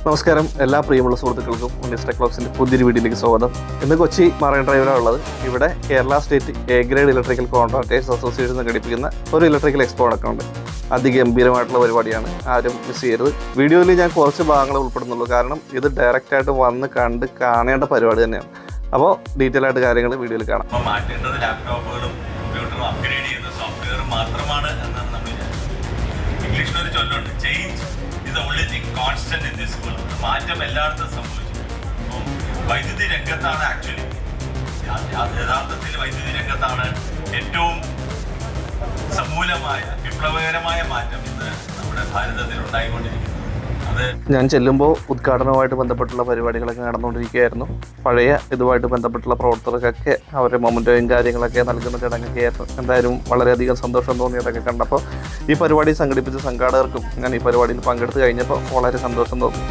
നമസ്കാരം എല്ലാ പ്രിയമുള്ള സുഹൃത്തുക്കൾക്കും ഉണ്ണീസ് ടെക് വ്ലോഗ്സിന്റെ പുതിയൊരു വീഡിയോയിലേക്ക് സ്വാഗതം. ഇന്ന് കൊച്ചി മറൈൻ ഡ്രൈവിലാണ് ഉള്ളത്. ഇവിടെ Kerala state A grade electrical contractors association സംഘടിപ്പിക്കുന്ന ഒരു ഇലക്ട്രിക്കൽ എക്സ്പോ നടക്കുന്നുണ്ട്. അതിഗംഭീരമായിട്ടുള്ള പരിപാടിയാണ്, ആരും മിസ് ചെയ്യരുത്. വീഡിയോയിൽ ഞാൻ കുറച്ച് ഭാഗങ്ങൾ ഉൾപ്പെടുന്നുള്ളൂ, കാരണം ഇത് ഡയറക്റ്റായിട്ട് വന്ന് കണ്ട് കാണേണ്ട പരിപാടി തന്നെയാണ്. അപ്പോൾ ഡീറ്റെയിൽ ആയിട്ട് കാര്യങ്ങൾ വീഡിയോയിൽ കാണാം. മാറ്റേണ്ടത് ലാപ്ടോപ്പുകളും കമ്പ്യൂട്ടറും അപ്ഗ്രേഡ് ചെയ്യുന്ന സോഫ്റ്റ്വെയർ മാത്രമാണ് എന്നാണ് നമ്മൾ ഇംഗ്ലീഷിനൊരു ചൊല്ലുണ്ട്, change is the only thing constant in this world. മാറ്റം എല്ലായിടത്തും സംഭവിച്ചു. അപ്പം വൈദ്യുതി രംഗത്താണ് ആക്ച്വലി യഥാർത്ഥത്തിൽ വൈദ്യുതി രംഗത്താണ് ഏറ്റവും സമൂലമായ വിപ്ലവകരമായ മാറ്റം ഇന്ന് നമ്മുടെ ഭാരതത്തിൽ ഉണ്ടായിക്കൊണ്ടിരിക്കുന്നത്. ഞാൻ ചെല്ലുമ്പോൾ ഉദ്ഘാടനവുമായിട്ട് ബന്ധപ്പെട്ടുള്ള പരിപാടികളൊക്കെ നടന്നുകൊണ്ടിരിക്കുകയായിരുന്നു. പഴയ ഇതുമായിട്ട് ബന്ധപ്പെട്ടുള്ള പ്രവർത്തകർക്കൊക്കെ അവരുടെ മൊമെൻറ്റോയും കാര്യങ്ങളൊക്കെ നൽകുന്ന ചടങ്ങൊക്കെ ആയിരുന്നു. എന്തായാലും വളരെയധികം സന്തോഷം തോന്നിയതൊക്കെ കണ്ടപ്പോൾ ഈ പരിപാടി സംഘടിപ്പിച്ച സംഘാടകർക്കും ഞാൻ ഈ പരിപാടിയിൽ പങ്കെടുത്ത് കഴിഞ്ഞപ്പോൾ വളരെ സന്തോഷം തോന്നി.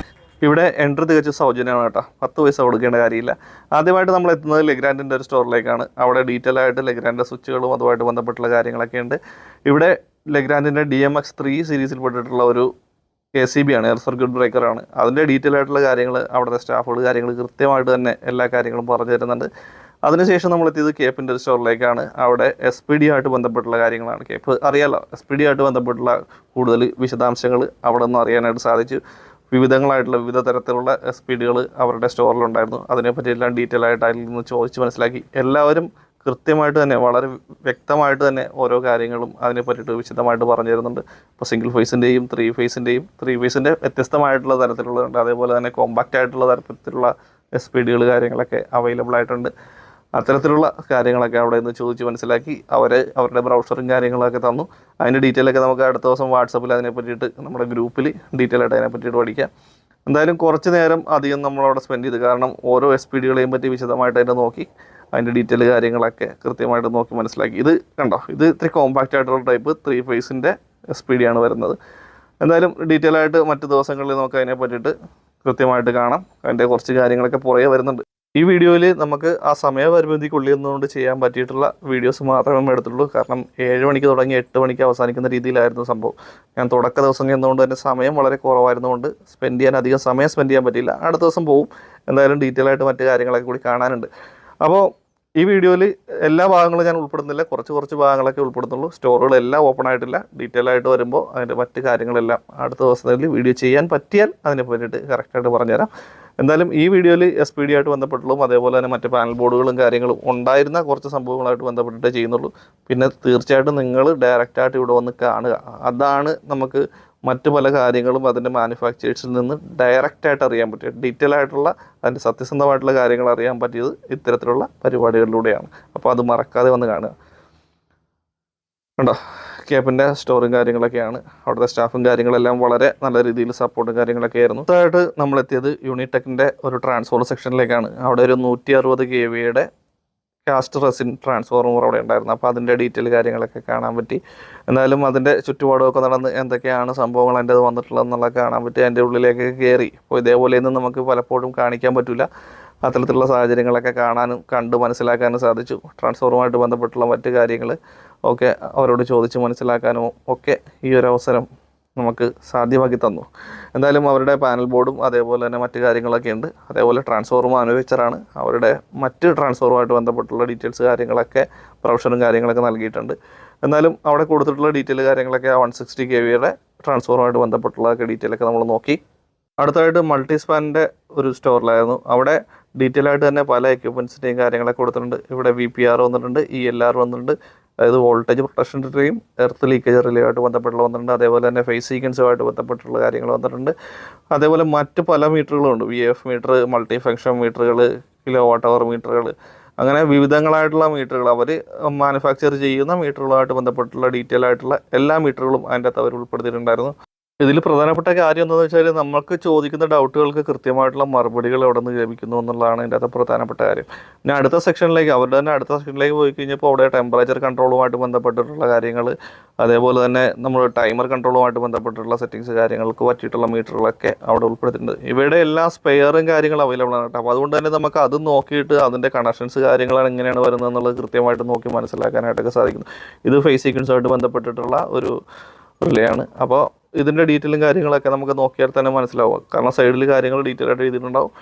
ഇവിടെ എൻട്രി തികച്ച് സൗജന്യമാണ് കേട്ടോ, 10 പൈസ കൊടുക്കേണ്ട കാര്യമില്ല. ആദ്യമായിട്ട് നമ്മൾ എത്തുന്നത് ലെഗ്രാൻഡിൻ്റെ ഒരു സ്റ്റോറിലേക്കാണ്. അവിടെ ഡീറ്റെയിൽ ആയിട്ട് ലെഗ്രാൻഡിൻ്റെ സ്വിച്ചുകളും അതുമായിട്ട് ബന്ധപ്പെട്ടുള്ള കാര്യങ്ങളൊക്കെ ഉണ്ട്. ഇവിടെ ലെഗ്രാൻഡിൻ്റെ DMX3 സീരീസിൽ പെട്ടിട്ടുള്ള ഒരു ACB ആണ്, എയർ സർക്യൂട്ട് ബ്രേക്കറാണ്. അതിൻ്റെ ഡീറ്റെയിൽ ആയിട്ടുള്ള കാര്യങ്ങൾ അവിടുത്തെ സ്റ്റാഫുകൾ കാര്യങ്ങൾ കൃത്യമായിട്ട് തന്നെ എല്ലാ കാര്യങ്ങളും പറഞ്ഞു തരുന്നുണ്ട്. അതിനുശേഷം നമ്മൾ എത്തിയത് കേപ്പിൻ്റെ ഒരു സ്റ്റോറിലേക്കാണ്. അവിടെ SPD ആയിട്ട് ബന്ധപ്പെട്ടുള്ള കാര്യങ്ങളാണ്. കേപ്പ് അറിയാലോ, SPD ആയിട്ട് ബന്ധപ്പെട്ടുള്ള കൂടുതൽ വിശദാംശങ്ങൾ അവിടെ നിന്ന് അറിയാനായിട്ട് സാധിച്ചു. വിവിധ തരത്തിലുള്ള SPD അവരുടെ സ്റ്റോറിലുണ്ടായിരുന്നു. അതിനെപ്പറ്റിയെല്ലാം ഡീറ്റെയിൽ ആയിട്ട് അതിൽ നിന്ന് ചോദിച്ച് മനസ്സിലാക്കി. എല്ലാവരും കൃത്യമായിട്ട് തന്നെ വളരെ വ്യക്തമായിട്ട് തന്നെ ഓരോ കാര്യങ്ങളും അതിനെ പറ്റിയിട്ട് വിശദമായിട്ട് പറഞ്ഞു തരുന്നുണ്ട്. ഇപ്പോൾ സിംഗിൾ ഫേസിൻ്റെയും 3 ഫേസിൻ്റെ വ്യത്യസ്തമായിട്ടുള്ള തരത്തിലുള്ളതുണ്ട്. അതേപോലെ തന്നെ കോമ്പാക്റ്റ് ആയിട്ടുള്ള തരത്തിലുള്ള SPD കാര്യങ്ങളൊക്കെ അവൈലബിൾ ആയിട്ടുണ്ട്. അത്തരത്തിലുള്ള കാര്യങ്ങളൊക്കെ അവിടെ നിന്ന് ചോദിച്ച് മനസ്സിലാക്കി അവരുടെ ബ്രൗഷറും കാര്യങ്ങളൊക്കെ തന്നു. അതിൻ്റെ ഡീറ്റെയിലൊക്കെ നമുക്ക് അടുത്ത ദിവസം വാട്സപ്പിൽ അതിനെ പറ്റിയിട്ട് നമ്മുടെ ഗ്രൂപ്പിൽ ഡീറ്റെയിൽ ആയിട്ട് അതിനെ പറ്റിയിട്ട് പഠിക്കാം. എന്തായാലും കുറച്ച് നേരം അധികം നമ്മളവിടെ സ്പെൻഡ് ചെയ്ത്, കാരണം ഓരോ SPD പറ്റി വിശദമായിട്ട് അതിൻ്റെ നോക്കി അതിൻ്റെ ഡീറ്റെയിൽ കാര്യങ്ങളൊക്കെ കൃത്യമായിട്ട് നോക്കി മനസ്സിലാക്കി. ഇത് കണ്ടോ, ഇത് ഇത്തിരി കോമ്പാക്റ്റ് ആയിട്ടുള്ള ടൈപ്പ് 3 ഫേസിൻ്റെ SPD ആണ് വരുന്നത്. എന്തായാലും ഡീറ്റെയിൽ ആയിട്ട് മറ്റു ദിവസങ്ങളിൽ നമുക്ക് അതിനെ പറ്റിയിട്ട് കൃത്യമായിട്ട് കാണാം. അതിൻ്റെ കുറച്ച് കാര്യങ്ങളൊക്കെ പുറകെ വരുന്നുണ്ട്. ഈ വീഡിയോയിൽ നമുക്ക് ആ സമയപരിമിതിക്കുള്ളിൽ നിന്നുകൊണ്ട് ചെയ്യാൻ പറ്റിയിട്ടുള്ള വീഡിയോസ് മാത്രമേ എടുത്തുള്ളൂ. കാരണം 7 മണിക്ക് തുടങ്ങി 8 മണിക്ക് അവസാനിക്കുന്ന രീതിയിലായിരുന്നു സംഭവം. ഞാൻ തുടക്ക ദിവസം ചെന്നുകൊണ്ട് തന്നെ സമയം വളരെ കുറവായിരുന്നുകൊണ്ട് അധികം സമയം സ്പെൻഡ് ചെയ്യാൻ പറ്റിയില്ല. അടുത്ത ദിവസം പോവും. എന്തായാലും ഡീറ്റെയിൽ ആയിട്ട് മറ്റു കാര്യങ്ങളൊക്കെ കൂടി കാണാനുണ്ട്. അപ്പോൾ ഈ വീഡിയോയിൽ എല്ലാ ഭാഗങ്ങളും ഞാൻ ഉൾപ്പെടുന്നില്ല, കുറച്ച് ഭാഗങ്ങളൊക്കെ ഉൾപ്പെടുന്നുള്ളൂ. സ്റ്റോറുകളെല്ലാം ഓപ്പൺ ആയിട്ടില്ല. ഡീറ്റെയിൽ ആയിട്ട് വരുമ്പോൾ അതിൻ്റെ മറ്റ് കാര്യങ്ങളെല്ലാം അടുത്ത ദിവസത്തിൽ വീഡിയോ ചെയ്യാൻ പറ്റിയാൽ അതിനെ പറ്റിയിട്ട് കറക്റ്റായിട്ട് പറഞ്ഞുതരാം. എന്തായാലും ഈ വീഡിയോയിൽ SPD ആയിട്ട് ബന്ധപ്പെട്ടുള്ളതും അതേപോലെ തന്നെ മറ്റ് പാനൽ ബോർഡുകളും കാര്യങ്ങളും ഉണ്ടായിരുന്ന കുറച്ച് സംഭവങ്ങളായിട്ട് ബന്ധപ്പെട്ടിട്ടേ ചെയ്യുന്നുള്ളൂ. പിന്നെ തീർച്ചയായിട്ടും നിങ്ങൾ ഡയറക്റ്റായിട്ട് ഇവിടെ വന്ന് കാണുക. അതാണ് നമുക്ക് മറ്റ് പല കാര്യങ്ങളും അതിൻ്റെ മാനുഫാക്ചേഴ്സിൽ നിന്ന് ഡയറക്റ്റായിട്ട് അറിയാൻ പറ്റിയത്, ഡീറ്റെയിൽ ആയിട്ടുള്ള അതിൻ്റെ സത്യസന്ധമായിട്ടുള്ള കാര്യങ്ങൾ അറിയാൻ പറ്റിയത് ഇത്തരത്തിലുള്ള പരിപാടികളിലൂടെയാണ്. അപ്പോൾ അത് മറക്കാതെ വന്ന് കാണുക. കണ്ടോ, കേപ്പിൻ്റെ സ്റ്റോറും കാര്യങ്ങളൊക്കെയാണ്. അവിടുത്തെ സ്റ്റാഫും കാര്യങ്ങളെല്ലാം വളരെ നല്ല രീതിയിൽ സപ്പോർട്ടും കാര്യങ്ങളൊക്കെ ആയിരുന്നു. അടുത്തായിട്ട് നമ്മളെത്തിയത് യൂണിടെക്കിൻ്റെ ഒരു ട്രാൻസ്ഫോർമർ സെക്ഷനിലേക്കാണ്. അവിടെ ഒരു 160 kVയുടെ കാസ്റ്റ് റെസിൻ ട്രാൻസ്ഫോർമർ അവിടെ ഉണ്ടായിരുന്നു. അപ്പോൾ അതിൻ്റെ ഡീറ്റെയിൽ കാര്യങ്ങളൊക്കെ കാണാൻ പറ്റി. എന്നാലും അതിൻ്റെ ചുറ്റുപാടുമൊക്കെ നടന്ന് എന്തൊക്കെയാണ് സംഭവങ്ങൾ എൻ്റെ അത് വന്നിട്ടുള്ളതെന്നുള്ളത് കാണാൻ പറ്റി. അതിൻ്റെ ഉള്ളിലേക്ക് കയറി ഇപ്പോൾ ഇതേപോലെയൊന്നും നമുക്ക് പലപ്പോഴും കാണിക്കാൻ പറ്റില്ല. അത്തരത്തിലുള്ള സാഹചര്യങ്ങളൊക്കെ കാണാനും കണ്ട് മനസ്സിലാക്കാനും സാധിച്ചു. ട്രാൻസ്ഫോർമറുമായിട്ട് ബന്ധപ്പെട്ടുള്ള മറ്റ് കാര്യങ്ങൾ ഒക്കെ അവരോട് ചോദിച്ച് മനസ്സിലാക്കാനും ഒക്കെ ഈ ഒരു അവസരം നമുക്ക് സാധ്യമാക്കി തന്നു. എന്തായാലും അവരുടെ പാനൽ ബോർഡും അതേപോലെ തന്നെ മറ്റ് കാര്യങ്ങളൊക്കെ ഉണ്ട്. അതേപോലെ ട്രാൻസ്ഫോർമർ മാനുഫാക്ചറാണ്. അവരുടെ മറ്റ് ട്രാൻസ്ഫോർമറുമായിട്ട് ബന്ധപ്പെട്ടുള്ള ഡീറ്റെയിൽസ് കാര്യങ്ങളൊക്കെ പ്രൊഫഷനും കാര്യങ്ങളൊക്കെ നൽകിയിട്ടുണ്ട്. എന്നാലും അവിടെ കൊടുത്തിട്ടുള്ള ഡീറ്റെയിൽ കാര്യങ്ങളൊക്കെ 160 kVയുടെ ട്രാൻസ്ഫോർമറുമായിട്ട് ബന്ധപ്പെട്ടുള്ളതൊക്കെ ഡീറ്റെയിലൊക്കെ നമ്മൾ നോക്കി. അടുത്തായിട്ട് മൾട്ടി സ്പാനിൻ്റെ ഒരു സ്റ്റോറിലായിരുന്നു. അവിടെ ഡീറ്റെയിൽ ആയിട്ട് തന്നെ പല എക്യുപ്മെൻറ്റ്സിൻ്റെയും കാര്യങ്ങളൊക്കെ കൊടുത്തിട്ടുണ്ട്. ഇവിടെ VPR വന്നിട്ടുണ്ട്, ELR വന്നിട്ടുണ്ട്, അതായത് വോൾട്ടേജ് പ്രൊട്ടക്ഷൻ റിലേയും എർത്ത് ലീക്കേജ് റിലേയുമായിട്ട് ബന്ധപ്പെട്ടുള്ള വന്നിട്ടുണ്ട്. അതേപോലെ തന്നെ ഫേസ് സീക്വൻസുമായിട്ട് ബന്ധപ്പെട്ടുള്ള കാര്യങ്ങൾ വന്നിട്ടുണ്ട്. അതേപോലെ മറ്റ് പല മീറ്ററുകളുണ്ട്, VF മീറ്റർ, മൾട്ടി ഫംഗ്ഷൻ മീറ്ററുകൾ, കിലോ വാട്ട് അവർ മീറ്ററുകൾ, അങ്ങനെ വിവിധങ്ങളായിട്ടുള്ള മീറ്ററുകൾ അവർ മാനുഫാക്ചർ ചെയ്യുന്ന മീറ്ററുകളുമായിട്ട് ബന്ധപ്പെട്ടുള്ള ഡീറ്റെയിൽ ആയിട്ടുള്ള എല്ലാ മീറ്ററുകളും അതിൻ്റെ അകത്ത് അവർ ഉൾപ്പെടുത്തിയിട്ടുണ്ടായിരുന്നു. ഇതിൽ പ്രധാനപ്പെട്ട കാര്യം എന്താണെന്ന് വെച്ചാൽ നമുക്ക് ചോദിക്കുന്ന ഡൗട്ടുകൾക്ക് കൃത്യമായിട്ടുള്ള മറുപടികൾ എവിടെ നിന്ന് ലഭിക്കുന്നു എന്നുള്ളതാണ് ഇതിൻ്റെ അകത്ത് പ്രധാനപ്പെട്ട കാര്യം. പിന്നെ അടുത്ത സെക്ഷനിലേക്ക് അടുത്ത സെക്ഷനിലേക്ക് പോയി കഴിഞ്ഞപ്പോൾ അവിടെ ടെമ്പറേച്ചർ കൺട്രോളുമായിട്ട് ബന്ധപ്പെട്ടിട്ടുള്ള കാര്യങ്ങൾ, അതേപോലെ തന്നെ നമ്മൾ ടൈമർ കൺട്രോളുമായിട്ട് ബന്ധപ്പെട്ടിട്ടുള്ള സെറ്റിങ്സ് കാര്യങ്ങൾക്ക് പറ്റിയിട്ടുള്ള മീറ്ററുകളൊക്കെ അവിടെ ഉൾപ്പെടുത്തിയിട്ടുണ്ട്. ഇവയുടെ എല്ലാ സ്പെയറും കാര്യങ്ങളും അവൈലബിൾ ആണ് കേട്ടോ. അപ്പോൾ അതുകൊണ്ട് തന്നെ നമുക്ക് അത് നോക്കിയിട്ട് അതിൻ്റെ കണക്ഷൻസ് കാര്യങ്ങളാണ് എങ്ങനെയാണ് വരുന്നത് എന്നുള്ളത് കൃത്യമായിട്ട് നോക്കി മനസ്സിലാക്കാനായിട്ടൊക്കെ സാധിക്കുന്നു. ഇത് ഫേസ് സീക്വൻസുമായിട്ട് ബന്ധപ്പെട്ടിട്ടുള്ള ഒരു റിലേയാണ്. അപ്പോൾ ഇതിൻ്റെ ഡീറ്റെയിലും കാര്യങ്ങളൊക്കെ നമുക്ക് നോക്കിയാൽ തന്നെ മനസ്സിലാവും. കാരണം സൈഡിൽ കാര്യങ്ങൾ ഡീറ്റെയിൽ ആയിട്ട് എഴുതിയിട്ടുണ്ടാവും.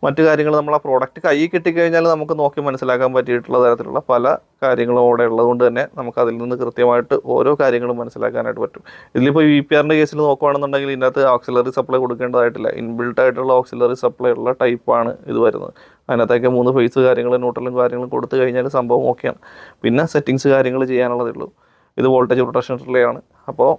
മറ്റു കാര്യങ്ങൾ നമ്മൾ ആ പ്രോഡക്റ്റ് കയ്യിൽ കിട്ടിക്കഴിഞ്ഞാൽ നമുക്ക് നോക്കി മനസ്സിലാക്കാൻ പറ്റിയിട്ടുള്ള തരത്തിലുള്ള പല കാര്യങ്ങളും അവിടെ ഉള്ളതുകൊണ്ട് തന്നെ നമുക്ക് അതിൽ നിന്ന് കൃത്യമായിട്ട് ഓരോ കാര്യങ്ങളും മനസ്സിലാക്കാനായിട്ട് പറ്റും. ഇതിലിപ്പോൾ VPRൻ്റെ കേസിൽ നോക്കുകയാണെന്നുണ്ടെങ്കിൽ ഇതിനകത്ത് ഓക്സിലറി സപ്ലൈ കൊടുക്കേണ്ടതായിട്ടില്ല. ഇൻബിൽട്ട് ആയിട്ടുള്ള ഓക്സിലറി സപ്ലൈ ഉള്ള ടൈപ്പാണ് ഇത് വരുന്നത്. അതിനകത്തേക്ക് 3 ഫേസ് കാര്യങ്ങൾ ന്യൂട്രലും കാര്യങ്ങളും കൊടുത്തു കഴിഞ്ഞാൽ സംഭവം ഓക്കെയാണ്. പിന്നെ സെറ്റിങ്സ് കാര്യങ്ങൾ ചെയ്യാനുള്ളതേ ഉള്ളൂ. ഇത് വോൾട്ടേജ് പ്രൊട്ടക്ഷൻ റിലേ ആണ്. അപ്പോൾ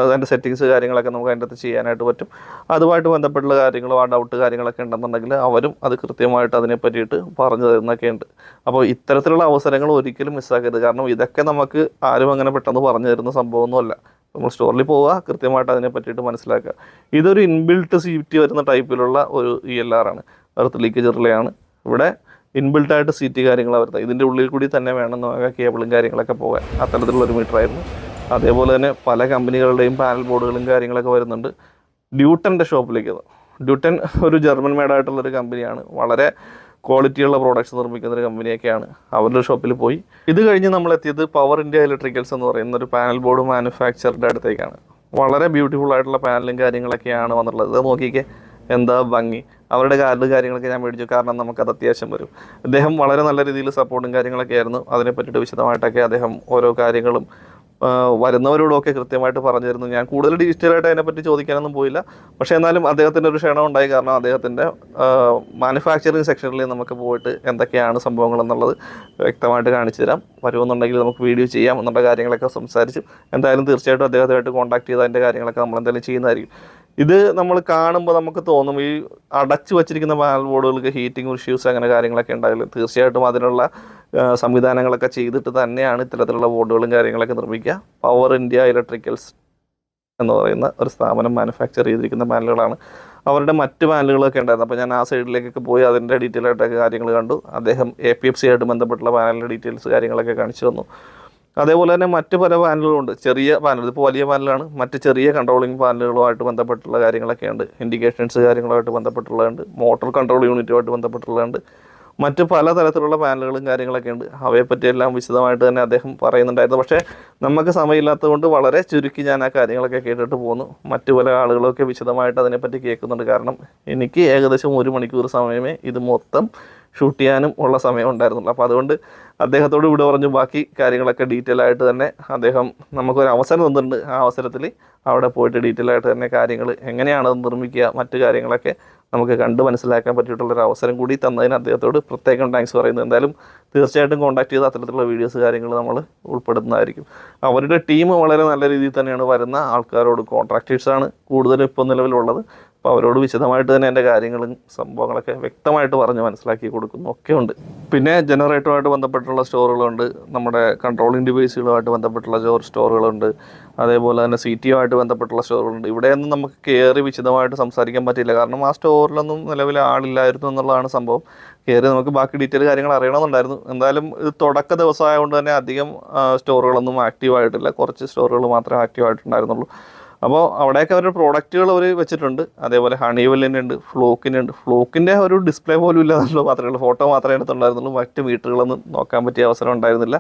അതിൻ്റെ സെറ്റിങ്സ് കാര്യങ്ങളൊക്കെ നമുക്ക് അതിൻ്റെ അകത്ത് ചെയ്യാനായിട്ട് പറ്റും. അതുമായിട്ട് ബന്ധപ്പെട്ടുള്ള കാര്യങ്ങളും ആ ഡൗട്ട് കാര്യങ്ങളൊക്കെ ഉണ്ടെന്നുണ്ടെങ്കിൽ അവരും അത് കൃത്യമായിട്ട് അതിനെ പറ്റിയിട്ട് പറഞ്ഞു തരുന്നൊക്കെ ഉണ്ട്. അപ്പോൾ ഇത്തരത്തിലുള്ള അവസരങ്ങൾ ഒരിക്കലും മിസ്സാക്കരുത്. കാരണം ഇതൊക്കെ നമുക്ക് ആരും അങ്ങനെ പെട്ടെന്ന് പറഞ്ഞു തരുന്ന സംഭവമൊന്നുമല്ല. നമ്മൾ സ്റ്റോറിൽ പോവുക, കൃത്യമായിട്ട് അതിനെ പറ്റിയിട്ട് മനസ്സിലാക്കുക. ഇതൊരു ഇൻബിൽട്ട് CT വരുന്ന ടൈപ്പിലുള്ള ഒരു ELR ആണ്. എർത്ത് ലീക്കേജ് റിലേ ആണ്. ഇവിടെ ഇൻബിൽട്ടായിട്ട് CT കാര്യങ്ങളാണ് വരുന്നത്. ഇതിൻ്റെ ഉള്ളിൽ കൂടി തന്നെ വേണം നമുക്ക് കേബിളും കാര്യങ്ങളൊക്കെ പോകാൻ. അത്തരത്തിലുള്ളൊരു മീറ്ററായിരുന്നു. അതേപോലെ തന്നെ പല കമ്പനികളുടെയും പാനൽ ബോർഡുകളും കാര്യങ്ങളൊക്കെ വരുന്നുണ്ട്. ഡ്യൂട്ടൻ്റെ ഷോപ്പിലേക്ക്. ഡ്യൂട്ടൻ ഒരു ജർമ്മൻ മെയ്ഡായിട്ടുള്ളൊരു കമ്പനിയാണ്. വളരെ ക്വാളിറ്റിയുള്ള പ്രോഡക്റ്റ്സ് നിർമ്മിക്കുന്ന ഒരു കമ്പനിയൊക്കെയാണ്. അവരുടെ ഷോപ്പിൽ പോയി. ഇത് കഴിഞ്ഞ് നമ്മൾ എത്തിയത് പവർ ഇന്ത്യ ഇലക്ട്രിക്കൽസ് എന്ന് പറയുന്ന ഒരു പാനൽ ബോർഡ് മാനുഫാക്ചറുടെ അടുത്തേക്കാണ്. വളരെ ബ്യൂട്ടിഫുൾ ആയിട്ടുള്ള പാനലും കാര്യങ്ങളൊക്കെയാണ് വന്നിട്ടുള്ളത്. ഇത് നോക്കിക്കേ, എന്താ ഭംഗി. അവരുടെ കാർഡ് കാര്യങ്ങളൊക്കെ ഞാൻ മേടിച്ചു. കാരണം നമുക്കത് അത്യാവശ്യം വരും. അദ്ദേഹം വളരെ നല്ല രീതിയിൽ സപ്പോർട്ടും കാര്യങ്ങളൊക്കെ ആയിരുന്നു. അതിനെ പറ്റിയിട്ട് വിശദമായിട്ടൊക്കെ അദ്ദേഹം ഓരോ കാര്യങ്ങളും വരുന്നവരോടൊക്കെ കൃത്യമായിട്ട് പറഞ്ഞു തരുന്നു. ഞാൻ കൂടുതൽ ഡീറ്റെയിൽ ആയിട്ട് അതിനെപ്പറ്റി ചോദിക്കാനൊന്നും പോയില്ല. പക്ഷേ എന്നാലും അദ്ദേഹത്തിൻ്റെ ഒരു ക്ഷണം ഉണ്ടായി. കാരണം അദ്ദേഹത്തിൻ്റെ മാനുഫാക്ചറിങ് സെക്ഷനിൽ നമുക്ക് പോയിട്ട് എന്തൊക്കെയാണ് സംഭവങ്ങളെന്നുള്ളത് വ്യക്തമായിട്ട് കാണിച്ചു തരാം. വരുമെന്നുണ്ടെങ്കിൽ നമുക്ക് വീഡിയോ ചെയ്യാം എന്നുള്ള കാര്യങ്ങളൊക്കെ സംസാരിച്ചു. എന്തായാലും തീർച്ചയായിട്ടും അദ്ദേഹമായിട്ട് കോൺടാക്ട് ചെയ്ത് അതിൻ്റെ കാര്യങ്ങളൊക്കെ നമ്മളെന്തായാലും ചെയ്യുന്നതായിരിക്കും. ഇത് നമ്മൾ കാണുമ്പോൾ നമുക്ക് തോന്നും ഈ അടച്ചു വച്ചിരിക്കുന്ന പാനൽ ബോർഡുകൾക്ക് ഹീറ്റിംഗ് ഇഷ്യൂസ് അങ്ങനെ കാര്യങ്ങളൊക്കെ ഉണ്ടാകില്ല. തീർച്ചയായിട്ടും അതിനുള്ള സംവിധാനങ്ങളൊക്കെ ചെയ്തിട്ട് തന്നെയാണ് ഇത്തരത്തിലുള്ള ബോർഡുകളും കാര്യങ്ങളൊക്കെ നിർമ്മിക്കുക. പവർ ഇന്ത്യ ഇലക്ട്രിക്കൽസ് എന്ന് പറയുന്ന ഒരു സ്ഥാപനം മാനുഫാക്ചർ ചെയ്തിരിക്കുന്ന പാനലുകളാണ്. അവരുടെ മറ്റ് പാനലുകളൊക്കെ ഉണ്ടായിരുന്നു. അപ്പോൾ ഞാൻ ആ സൈഡിലേക്കൊക്കെ പോയി അതിൻ്റെ ഡീറ്റെയിൽ ആയിട്ടൊക്കെ കാര്യങ്ങൾ കണ്ടു. അദ്ദേഹം APFC ആയിട്ട് ബന്ധപ്പെട്ടുള്ള പാനലിൻ്റെ ഡീറ്റെയിൽസ് കാര്യങ്ങളൊക്കെ കാണിച്ചു തന്നു. അതേപോലെ തന്നെ മറ്റ് പല പാനലുകളുണ്ട്. ചെറിയ പാനൽ, ഇപ്പോൾ വലിയ പാനലാണ്. മറ്റ് ചെറിയ കൺട്രോളിങ് പാനലുകളുമായിട്ട് ബന്ധപ്പെട്ടുള്ള കാര്യങ്ങളൊക്കെ ഉണ്ട്. ഇൻഡിക്കേഷൻസ് കാര്യങ്ങളുമായിട്ട് ബന്ധപ്പെട്ടുള്ളതുണ്ട്. Motor control യൂണിറ്റുമായിട്ട് ബന്ധപ്പെട്ടുള്ളതുണ്ട്. മറ്റ് പലതരത്തിലുള്ള പാനലുകളും കാര്യങ്ങളൊക്കെ ഉണ്ട്. അവയെപ്പറ്റിയെല്ലാം വിശദമായിട്ട് തന്നെ അദ്ദേഹം പറയുന്നുണ്ടായിരുന്നു. പക്ഷേ നമുക്ക് സമയമില്ലാത്തതുകൊണ്ട് വളരെ ചുരുക്കി ഞാൻ ആ കാര്യങ്ങളൊക്കെ കേട്ടിട്ട് പോന്നു. മറ്റു പല ആളുകളൊക്കെ വിശദമായിട്ട് അതിനെപ്പറ്റി കേൾക്കുന്നുണ്ട്. കാരണം എനിക്ക് ഏകദേശം 1 മണിക്കൂർ സമയമേ ഇത് മൊത്തം ഷൂട്ട് ചെയ്യാനും ഉള്ള സമയം ഉണ്ടായിരുന്നുള്ളൂ. അപ്പോൾ അതുകൊണ്ട് അദ്ദേഹത്തോട് ഇവിടെ പറഞ്ഞു ബാക്കി കാര്യങ്ങളൊക്കെ ഡീറ്റെയിൽ ആയിട്ട് തന്നെ അദ്ദേഹം നമുക്കൊരു അവസരം തന്നിട്ടുണ്ട്. ആ അവസരത്തിൽ അവിടെ പോയിട്ട് ഡീറ്റെയിൽ ആയിട്ട് തന്നെ കാര്യങ്ങൾ എങ്ങനെയാണ് നിർമ്മിക്കുക, മറ്റു കാര്യങ്ങളൊക്കെ നമുക്ക് കണ്ട് മനസ്സിലാക്കാൻ പറ്റിയിട്ടുള്ളൊരു അവസരം കൂടി തന്നതിന് അദ്ദേഹത്തോട് പ്രത്യേകം താങ്ക്സ് പറയുന്നു. എന്തായാലും തീർച്ചയായിട്ടും കോൺടാക്ട് ചെയ്ത് അത്തരത്തിലുള്ള വീഡിയോസ് കാര്യങ്ങൾ നമ്മൾ ഉൾപ്പെടുന്നതായിരിക്കും. അവരുടെ ടീം വളരെ നല്ല രീതിയിൽ തന്നെയാണ് വരുന്ന ആൾക്കാരോട്, കോൺട്രാക്ടേഴ്സാണ് കൂടുതലും ഇപ്പോൾ നിലവിലുള്ളത്. അപ്പോൾ അവരോട് വിശദമായിട്ട് തന്നെ എൻ്റെ കാര്യങ്ങളും സംഭവങ്ങളൊക്കെ വ്യക്തമായിട്ട് പറഞ്ഞ് മനസ്സിലാക്കി കൊടുക്കുന്നു ഒക്കെ ഉണ്ട്. പിന്നെ ജനറേറ്ററുമായിട്ട് ബന്ധപ്പെട്ടുള്ള സ്റ്റോറുകളുണ്ട്. നമ്മുടെ കൺട്രോളിങ് ഡിവൈസുകളുമായിട്ട് ബന്ധപ്പെട്ടുള്ള സ്റ്റോറുകളുണ്ട്. അതേപോലെ തന്നെ CTയുമായിട്ട് ബന്ധപ്പെട്ടുള്ള സ്റ്റോറുകളുണ്ട്. ഇവിടെയൊന്നും നമുക്ക് കയറി വിശദമായിട്ട് സംസാരിക്കാൻ പറ്റില്ല. കാരണം ആ സ്റ്റോറിലൊന്നും നിലവിൽ ആളില്ലായിരുന്നു എന്നുള്ളതാണ് സംഭവം. കയറി നമുക്ക് ബാക്കി ഡീറ്റെയിൽ കാര്യങ്ങൾ അറിയണമെന്നുണ്ടായിരുന്നു. എന്തായാലും ഇത് തുടക്ക ദിവസമായതുകൊണ്ട് തന്നെ അധികം സ്റ്റോറുകളൊന്നും ആക്റ്റീവായിട്ടില്ല. കുറച്ച് സ്റ്റോറുകൾ മാത്രമേ ആക്റ്റീവായിട്ടുണ്ടായിരുന്നുള്ളൂ. അപ്പോൾ അവിടെയൊക്കെ അവരുടെ പ്രോഡക്റ്റുകൾ അവർ വെച്ചിട്ടുണ്ട്. അതേപോലെ ഹണിവെല്ലിൻ്റെ ഉണ്ട്, ഫ്ലോക്കിനുണ്ട്. ഫ്ലോക്കിൻ്റെ ഒരു ഡിസ്പ്ലേ പോലും ഇല്ല എന്നുള്ളത് മാത്രമേ ഉള്ളൂ. ഫോട്ടോ മാത്രമേ എടുത്തുണ്ടായിരുന്നുള്ളൂ. മറ്റ് മീറ്ററുകളൊന്നും നോക്കാൻ പറ്റിയ അവസരം ഉണ്ടായിരുന്നില്ല.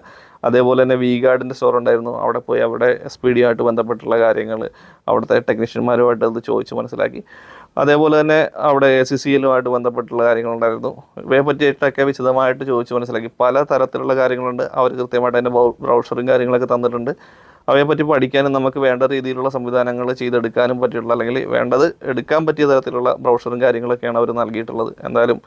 അതേപോലെ തന്നെ V-Guardൻ്റെ സ്റ്റോർ ഉണ്ടായിരുന്നു. അവിടെ പോയി അവിടെ SPD ബന്ധപ്പെട്ടുള്ള കാര്യങ്ങൾ അവിടുത്തെ ടെക്നീഷ്യന്മാരുമായിട്ട് അത് ചോദിച്ച് മനസ്സിലാക്കി. അതേപോലെ തന്നെ അവിടെ ACCLുമായിട്ട് ബന്ധപ്പെട്ടുള്ള കാര്യങ്ങളുണ്ടായിരുന്നു. ഇവയെ പറ്റിയിട്ടൊക്കെ വിശദമായിട്ട് ചോദിച്ച് മനസ്സിലാക്കി. പല തരത്തിലുള്ള കാര്യങ്ങളുണ്ട്. അവർ കൃത്യമായിട്ട് അതിൻ്റെ ബ്രൗഷറും കാര്യങ്ങളൊക്കെ തന്നിട്ടുണ്ട്. അവയെപ്പറ്റി പഠിക്കാനും നമുക്ക് വേണ്ട രീതിയിലുള്ള സംവിധാനങ്ങൾ ചെയ്തെടുക്കാനും പറ്റിയിട്ടുള്ള, അല്ലെങ്കിൽ വേണ്ടത് എടുക്കാൻ പറ്റിയ തരത്തിലുള്ള ബ്രൗഷറും കാര്യങ്ങളൊക്കെയാണ് അവർ നൽകിയിട്ടുള്ളത്. എന്തായാലും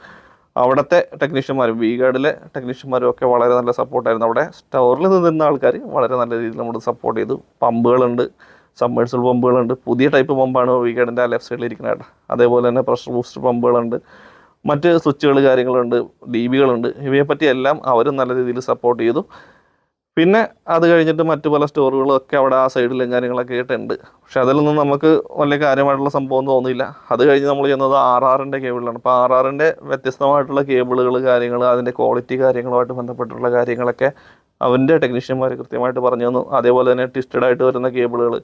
അവിടുത്തെ ടെക്നീഷ്യന്മാരും V-Guardലെ ടെക്നീഷ്യന്മാരും ഒക്കെ വളരെ നല്ല സപ്പോർട്ടായിരുന്നു. അവിടെ സ്റ്റോറിൽ നിന്നിരുന്ന ആൾക്കാർ വളരെ നല്ല രീതിയിൽ നമ്മൾ സപ്പോർട്ട് ചെയ്തു. പമ്പുകളുണ്ട്, സബ്മേഴ്സിബിൾ പമ്പുകളുണ്ട്. പുതിയ ടൈപ്പ് പമ്പാണ് V-Guardൻ്റെ ലെഫ്റ്റ് സൈഡിൽ ഇരിക്കുന്നത്. അതേപോലെ തന്നെ പ്രഷർ ബൂസ്റ്റർ പമ്പുകളുണ്ട്. മറ്റ് സ്വിച്ചുകൾ കാര്യങ്ങളുണ്ട്, DBകളുണ്ട്. ഇവയെപ്പറ്റി എല്ലാം അവരും നല്ല രീതിയിൽ സപ്പോർട്ട് ചെയ്തു. പിന്നെ അത് കഴിഞ്ഞിട്ട് മറ്റു പല സ്റ്റോറുകളൊക്കെ അവിടെ ആ സൈഡിലും കാര്യങ്ങളൊക്കെ ആയിട്ടുണ്ട്. പക്ഷെ അതിലൊന്നും നമുക്ക് വലിയ കാര്യമായിട്ടുള്ള സംഭവം തോന്നിയില്ല. അത് കഴിഞ്ഞ് നമ്മൾ ചെയ്യുന്നത് RRൻ്റെ കേബിളാണ്. അപ്പോൾ RRൻ്റെ വ്യത്യസ്തമായിട്ടുള്ള കേബിളുകൾ കാര്യങ്ങൾ, അതിൻ്റെ ക്വാളിറ്റി കാര്യങ്ങളുമായിട്ട് ബന്ധപ്പെട്ടുള്ള കാര്യങ്ങളൊക്കെ അവൻ്റെ ടെക്നീഷ്യന്മാർ കൃത്യമായിട്ട് പറഞ്ഞു തന്നു. അതേപോലെ തന്നെ ട്വിസ്റ്റഡ് ആയിട്ട് വരുന്ന കേബിളുകൾ,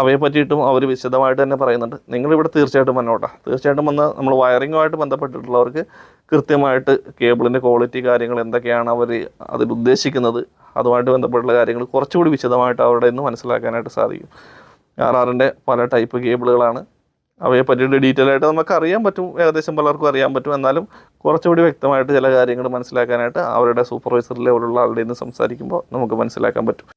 അവയെ പറ്റിയിട്ടും അവർ വിശദമായിട്ട് തന്നെ പറയുന്നുണ്ട്. നിങ്ങളിവിടെ തീർച്ചയായിട്ടും വന്നോട്ടെ. തീർച്ചയായിട്ടും വന്ന് നമ്മൾ വയറിങ്ങുമായിട്ട് ബന്ധപ്പെട്ടിട്ടുള്ളവർക്ക് കൃത്യമായിട്ട് കേബിളിൻ്റെ ക്വാളിറ്റി കാര്യങ്ങൾ എന്തൊക്കെയാണ് അവർ അതിൽ ഉദ്ദേശിക്കുന്നത്, അതുമായിട്ട് ബന്ധപ്പെട്ടുള്ള കാര്യങ്ങൾ കുറച്ചുകൂടി വിശദമായിട്ട് അവിടെ നിന്ന് മനസ്സിലാക്കാനായിട്ട് സാധിക്കും. RRൻ്റെ പല ടൈപ്പ് കേബിളുകളാണ്. അവയെ പറ്റിയിട്ട് ഡീറ്റെയിൽ ആയിട്ട് നമുക്ക് അറിയാൻ പറ്റും, ഏകദേശം പലർക്കും അറിയാൻ പറ്റും. എന്നാലും കുറച്ചുകൂടി വ്യക്തമായിട്ട് ചില കാര്യങ്ങൾ മനസ്സിലാക്കാനായിട്ട് അവരുടെ സൂപ്പർവൈസർ ലെവലുള്ള ആളുടെ നിന്ന് സംസാരിക്കുമ്പോൾ നമുക്ക് മനസ്സിലാക്കാൻ പറ്റും.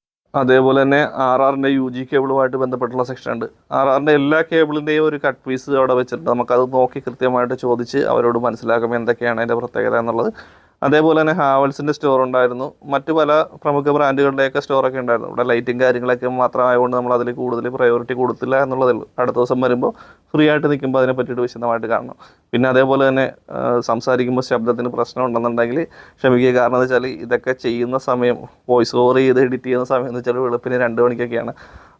അതേപോലെ തന്നെ RRൻ്റെ UG കേബിളുമായിട്ട് ബന്ധപ്പെട്ടുള്ള സെക്ഷൻ ഉണ്ട്. RRൻ്റെ എല്ലാ കേബിളിൻ്റെയും ഒരു കട്ട് പീസ് അവിടെ വെച്ചിട്ടുണ്ട്. നമുക്കത് നോക്കി കൃത്യമായിട്ട് ചോദിച്ച് അവരോട് മനസ്സിലാക്കുമ്പോൾ എന്തൊക്കെയാണ് അതിൻ്റെ പ്രത്യേകത എന്നുള്ളത്. അതേപോലെ തന്നെ ഹാവൽസിൻ്റെ സ്റ്റോർ ഉണ്ടായിരുന്നു, മറ്റ് പല പ്രമുഖ ബ്രാൻഡുകളുടെയൊക്കെ സ്റ്റോറൊക്കെ ഉണ്ടായിരുന്നു. ഇവിടെ ലൈറ്റും കാര്യങ്ങളൊക്കെ മാത്രമായതുകൊണ്ട് നമ്മൾ അതിൽ കൂടുതൽ പ്രയോറിറ്റി കൊടുത്തില്ല എന്നുള്ളതേ ഉള്ളൂ. അടുത്ത ദിവസം വരുമ്പോൾ ഫ്രീ ആയിട്ട് നിൽക്കുമ്പോൾ അതിനെ പറ്റിയിട്ട് വിശദമായിട്ട് കാണണം. പിന്നെ അതേപോലെ തന്നെ സംസാരിക്കുമ്പോൾ ശബ്ദത്തിന് പ്രശ്നം ഉണ്ടെന്നുണ്ടെങ്കിൽ ക്ഷമിക്കുക. കാരണം എന്ന് വെച്ചാൽ ഇതൊക്കെ ചെയ്യുന്ന സമയം, വോയിസ് ഓവർ ചെയ്ത് എഡിറ്റ് ചെയ്യുന്ന സമയം എന്ന് വെച്ചാൽ വെളുപ്പിന് 2 മണിക്കൊക്കെയാണ്.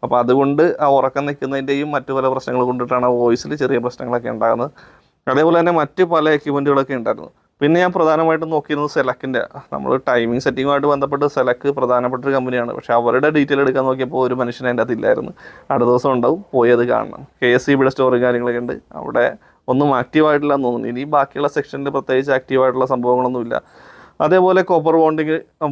അപ്പോൾ അതുകൊണ്ട് ആ ഉറക്കം നിൽക്കുന്നതിൻ്റെയും മറ്റു പല പ്രശ്നങ്ങൾ കൊണ്ടിട്ടാണ് വോയിസിൽ ചെറിയ പ്രശ്നങ്ങളൊക്കെ ഉണ്ടാകുന്നത്. അതേപോലെ തന്നെ മറ്റ് പല എക്യുപ്മെൻറ്റുകളൊക്കെ ഉണ്ടായിരുന്നു. പിന്നെ ഞാൻ പ്രധാനമായിട്ടും നോക്കിയിരുന്നത് സെലക്കിൻ്റെ. നമ്മൾ ടൈമിംഗ് സെറ്റിങ്ങുമായിട്ട് ബന്ധപ്പെട്ട് സെലക്ക് പ്രധാനപ്പെട്ടൊരു കമ്പനിയാണ്. പക്ഷേ അവരുടെ ഡീറ്റെയിൽ എടുക്കാൻ നോക്കിയപ്പോൾ ഒരു മനുഷ്യൻ അതിൻ്റെ അകത്തില്ലായിരുന്നു. അടുത്ത ദിവസം ഉണ്ടാവും, പോയി അത് കാണണം. KSEBയുടെ സ്റ്റോറും കാര്യങ്ങളൊക്കെ ഉണ്ട്. അവിടെ ഒന്നും ആക്റ്റീവായിട്ടില്ല എന്ന് തോന്നുന്നു. ഇനി ബാക്കിയുള്ള സെക്ഷനിൽ പ്രത്യേകിച്ച് ആക്റ്റീവായിട്ടുള്ള സംഭവങ്ങളൊന്നുമില്ല. അതേപോലെ കോപ്പർ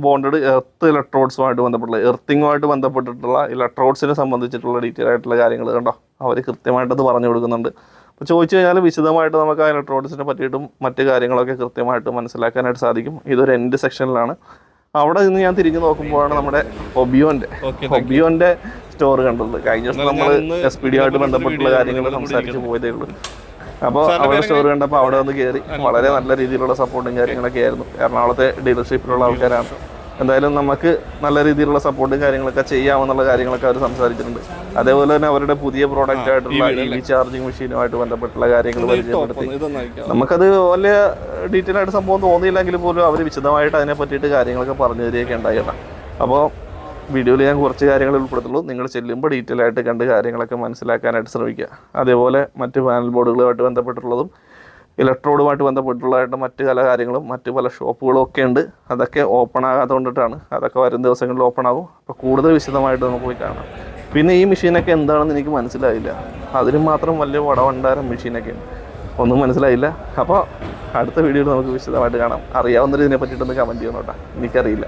ബോണ്ടഡ് എർത്ത് ഇലക്ട്രോഡ്സുമായിട്ട് ബന്ധപ്പെട്ടുള്ള എർത്തിങ്ങുമായിട്ട് ബന്ധപ്പെട്ടിട്ടുള്ള ഇലക്ട്രോഡ്സിനെ സംബന്ധിച്ചിട്ടുള്ള ഡീറ്റെയിൽ ആയിട്ടുള്ള കാര്യങ്ങൾ കണ്ടോ അവർ കൃത്യമായിട്ടത് പറഞ്ഞു കൊടുക്കുന്നുണ്ട്. അപ്പോൾ ചോദിച്ചു കഴിഞ്ഞാൽ വിശദമായിട്ട് നമുക്ക് ആ ഇലക്ട്രോണിക്സിനെ പറ്റിയിട്ടും മറ്റ് കാര്യങ്ങളൊക്കെ കൃത്യമായിട്ട് മനസ്സിലാക്കാനായിട്ട് സാധിക്കും. ഇതൊരു എൻഡ് സെക്ഷനിലാണ്. അവിടെ നിന്ന് ഞാൻ തിരിഞ്ഞ് നോക്കുമ്പോഴാണ് നമ്മുടെ ഒബിയോൻ്റെ സ്റ്റോർ കണ്ടത്. കഴിഞ്ഞ ദിവസം നമ്മൾ SPD ആയിട്ട് ബന്ധപ്പെട്ടുള്ള കാര്യങ്ങൾ സംസാരിച്ച് പോയതേ ഉള്ളൂ. അപ്പോൾ അവരുടെ സ്റ്റോർ കണ്ടപ്പോൾ അവിടെ വന്ന് കയറി. വളരെ നല്ല രീതിയിലുള്ള സപ്പോർട്ടും കാര്യങ്ങളൊക്കെ ആയിരുന്നു. എറണാകുളത്തെ ഡീലർഷിപ്പിലുള്ള ആൾക്കാരാണ്. എന്തായാലും നമുക്ക് നല്ല രീതിയിലുള്ള സപ്പോർട്ടും കാര്യങ്ങളൊക്കെ ചെയ്യാമെന്നുള്ള കാര്യങ്ങളൊക്കെ അവർ സംസാരിച്ചിട്ടുണ്ട്. അതേപോലെ തന്നെ അവരുടെ പുതിയ പ്രോഡക്റ്റ് ആയിട്ടുള്ള EV ചാർജിങ് മെഷീനുമായിട്ട് ബന്ധപ്പെട്ടുള്ള കാര്യങ്ങൾ പരിചയപ്പെടുത്തി. നമുക്കത് വലിയ ഡീറ്റെയിൽ ആയിട്ട് സംഭവം തോന്നിയില്ലെങ്കിൽ പോലും അവർ വിശദമായിട്ട് അതിനെ പറ്റിയിട്ട് കാര്യങ്ങളൊക്കെ പറഞ്ഞു തരികയൊക്കെ ഉണ്ടായിട്ടാണ്. അപ്പോൾ വീഡിയോയിൽ ഞാൻ കുറച്ച് കാര്യങ്ങൾ ഉൾപ്പെടുത്തുള്ളൂ. നിങ്ങൾ ചെല്ലുമ്പോൾ ഡീറ്റെയിൽ ആയിട്ട് കണ്ട് കാര്യങ്ങളൊക്കെ മനസ്സിലാക്കാനായിട്ട് ശ്രമിക്കുക. അതേപോലെ മറ്റ് പാനൽ ബോർഡുകളുമായിട്ട് ബന്ധപ്പെട്ടിട്ടുള്ളതും ഇലക്ട്രോഡുമായിട്ട് ബന്ധപ്പെട്ടുള്ളതായിട്ട് മറ്റ് പല കാര്യങ്ങളും മറ്റ് പല ഷോപ്പുകളും ഒക്കെ ഉണ്ട്. അതൊക്കെ ഓപ്പൺ ആകാതെ കൊണ്ടിട്ടാണ്. അതൊക്കെ വരും ദിവസങ്ങളിൽ ഓപ്പൺ ആകും. അപ്പോൾ കൂടുതൽ വിശദമായിട്ട് നമുക്ക് പോയി കാണാം. പിന്നെ ഈ മെഷീനൊക്കെ എന്താണെന്ന് എനിക്ക് മനസ്സിലായില്ല. അതിന് മാത്രം വലിയ വടവണ്ടാരം മെഷീനൊക്കെയാണ്, ഒന്നും മനസ്സിലായില്ല. അപ്പോൾ അടുത്ത വീഡിയോയിൽ നമുക്ക് വിശദമായിട്ട് കാണാം. അറിയാവുന്നതിനെ പറ്റിയിട്ടൊന്ന് കമൻറ്റ് ചെയ്യണം കേട്ടോ, എനിക്കറിയില്ല.